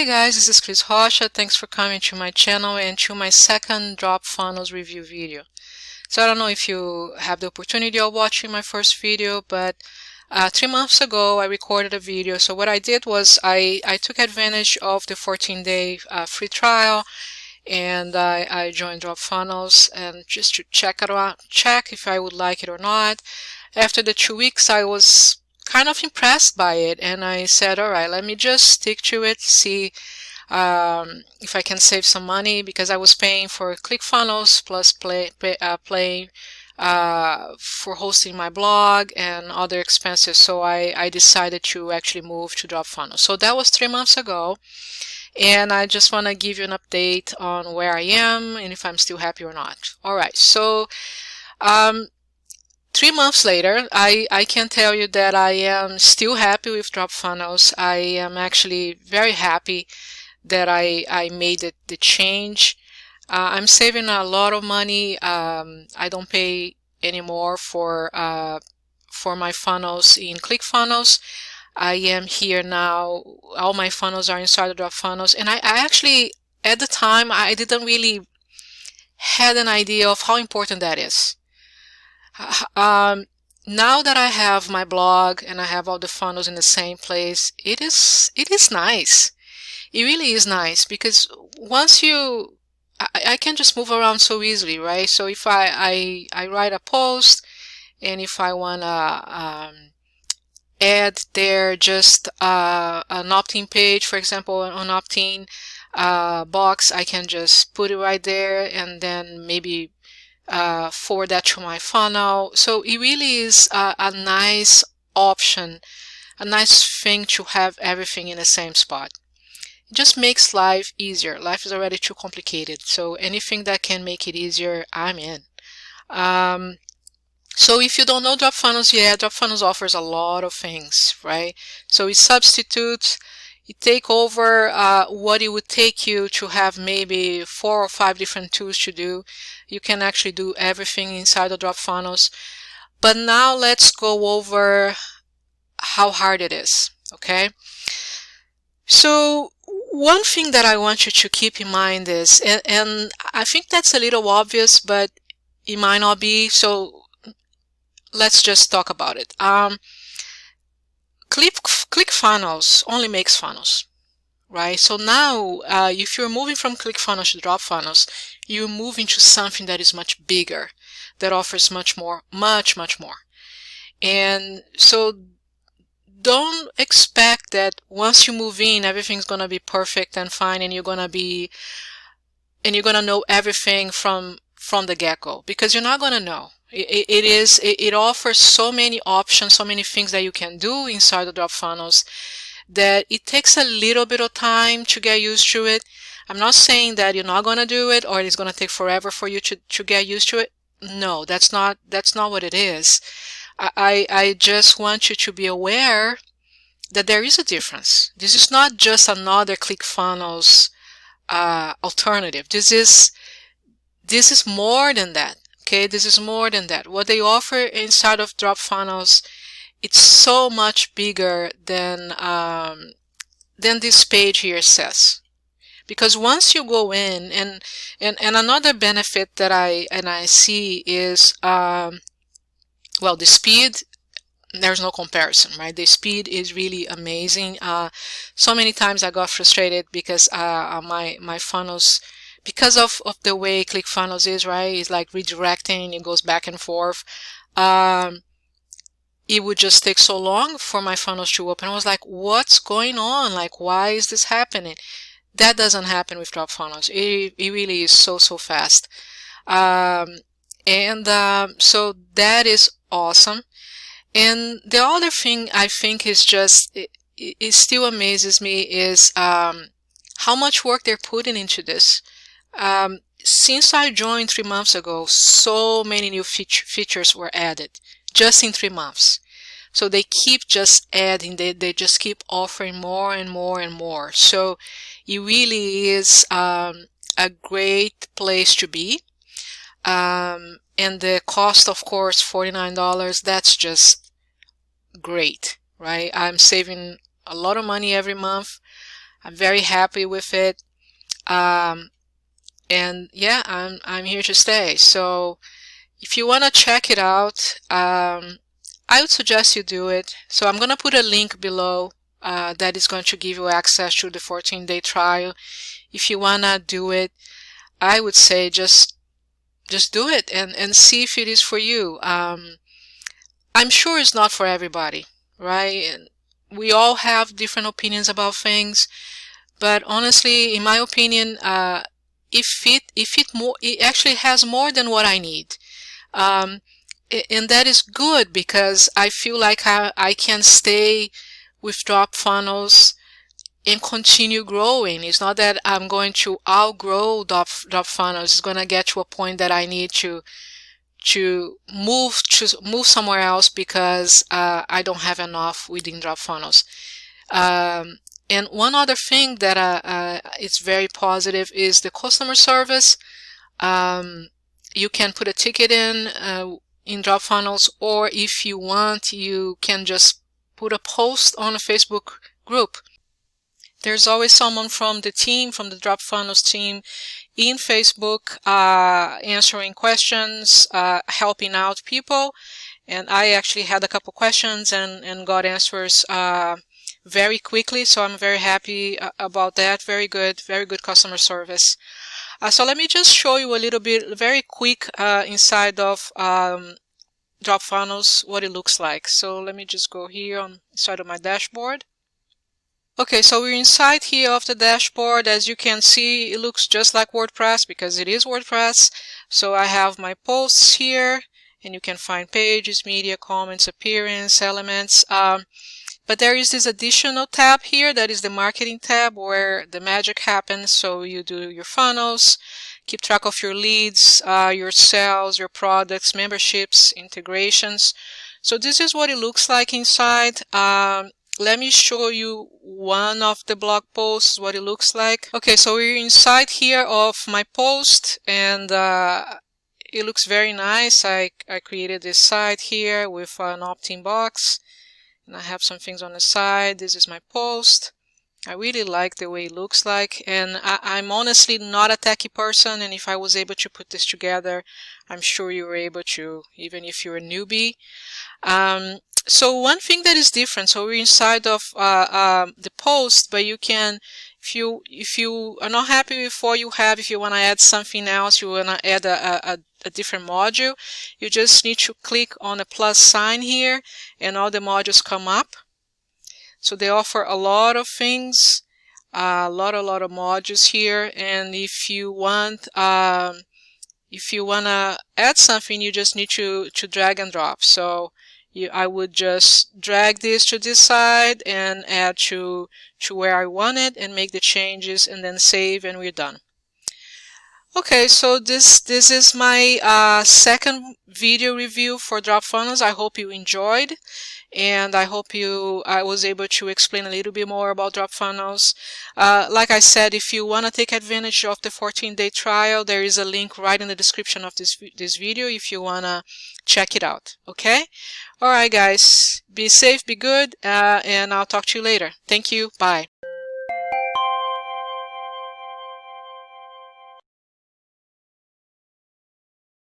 Hi guys, this is Chris Rocha. Thanks for coming to my channel and to my second Dropfunnels review video. So I don't know if you have the opportunity of watching my first video, but 3 months ago I recorded a video. So what I did was I took advantage of the 14-day free trial, and I joined Dropfunnels and just to check if I would like it or not. After the 2 weeks, I was kind of impressed by it, and I said, all right, let me just stick to it, see if I can save some money, because I was paying for ClickFunnels plus paying for hosting my blog and other expenses. So I decided to actually move to Dropfunnels. So that was 3 months ago, and I just want to give you an update on where I am and if I'm still happy or not. All right, so 3 months later, I can tell you that I am still happy with Dropfunnels. I am actually very happy that I made the change. I'm saving a lot of money. I don't pay anymore for my funnels in ClickFunnels. I am here now. All my funnels are inside of Dropfunnels, and I actually, at the time, I didn't really had an idea of how important that is. Now that I have my blog and I have all the funnels in the same place, it is nice. It really is nice, because once I can just move around so easily, right? So if I write a post, and if I want to add there just an opt-in page, for example, an opt-in box, I can just put it right there and then maybe forward that to my funnel. So it really is a nice option, a nice thing to have everything in the same spot. It just makes life easier. Life is already too complicated, so anything that can make it easier, I'm in. So if you don't know Dropfunnels yet, Dropfunnels offers a lot of things, right? So it substitutes, it take over what it would take you to have maybe 4 or 5 different tools to do. You can actually do everything inside of Dropfunnels. But now let's go over how hard it is, okay? So one thing that I want you to keep in mind is, and I think that's a little obvious, but it might not be, so let's just talk about it. ClickFunnels only makes funnels, right? So now, if you're moving from ClickFunnels to Dropfunnels, you're moving to something that is much bigger, that offers much more. And so don't expect that once you move in, everything's gonna be perfect and fine, and you're gonna know everything from the get-go, because you're not gonna know. It offers so many options, so many things that you can do inside the Dropfunnels, that it takes a little bit of time to get used to it. I'm not saying that you're not going to do it or it's going to take forever for you to get used to it. No, that's not what it is. I just want you to be aware that there is a difference. This is not just another ClickFunnels alternative. This is more than that. Okay, this is more than that. What they offer inside of Dropfunnels, it's so much bigger than this page here says. Because once you go in, and another benefit that I see is, well, the speed. There's no comparison, right? The speed is really amazing. So many times I got frustrated because my funnels, because of the way ClickFunnels is, right? It's like redirecting, it goes back and forth. It would just take so long for my funnels to open. I was like, what's going on? Like, why is this happening? That doesn't happen with Dropfunnels. It really is so fast. So that is awesome. And the other thing I think is just, it still amazes me is how much work they're putting into this. Since I joined 3 months ago, so many new features were added just in 3 months. So they keep just adding, they just keep offering more and more and more. So it really is a great place to be. And the cost, of course, $49, that's just great, right? I'm saving a lot of money every month. I'm very happy with it. And yeah, I'm here to stay. So if you want to check it out, I would suggest you do it. So I'm going to put a link below that is going to give you access to the 14-day trial. If you want to do it, I would say just do it and see if it is for you. I'm sure it's not for everybody, right? And we all have different opinions about things, but honestly, in my opinion, it actually has more than what I need. And that is good because I feel like I can stay with Dropfunnels and continue growing. It's not that I'm going to outgrow Dropfunnels. It's going to get to a point that I need to move somewhere else because I don't have enough within Dropfunnels. And one other thing that is very positive is the customer service. You can put a ticket in Dropfunnels, or if you want, you can just put a post on a Facebook group. There's always someone from the team, from the Dropfunnels team in Facebook, answering questions, helping out people. And I actually had a couple questions and got answers very quickly, so I'm very happy about that. Very good customer service. So let me just show you a little bit, very quick, inside of Dropfunnels, what it looks like. So let me just go here on inside of my dashboard. Okay, so we're inside here of the dashboard. As you can see, it looks just like WordPress because it is WordPress. So I have my posts here, and you can find pages, media, comments, appearance, elements. But there is this additional tab here that is the marketing tab where the magic happens. So you do your funnels, keep track of your leads, your sales, your products, memberships, integrations. So this is what it looks like inside. Let me show you one of the blog posts, what it looks like. Okay, so we're inside here of my post, and it looks very nice. I created this site here with an opt-in box, and I have some things on the side. This is my post. I really like the way it looks like, and I'm honestly not a techie person, and if I was able to put this together, I'm sure you were able to, even if you're a newbie. So one thing that is different, so we're inside of the post, but you can, if you are not happy with what you have, if you want to add something else, you want to add a different module, you just need to click on the plus sign here, and all the modules come up. So they offer a lot of things, a lot of modules here, and if you want to add something, you just need to drag and drop. So I would just drag this to this side and add to where I want it and make the changes and then save, and we're done. Okay, so this is my second video review for Dropfunnels. I hope you enjoyed, and I hope I was able to explain a little bit more about Dropfunnels. Like I said, if you want to take advantage of the 14-day trial, there is a link right in the description of this video if you want to check it out. Okay? Alright guys, be safe, be good, and I'll talk to you later. Thank you. Bye.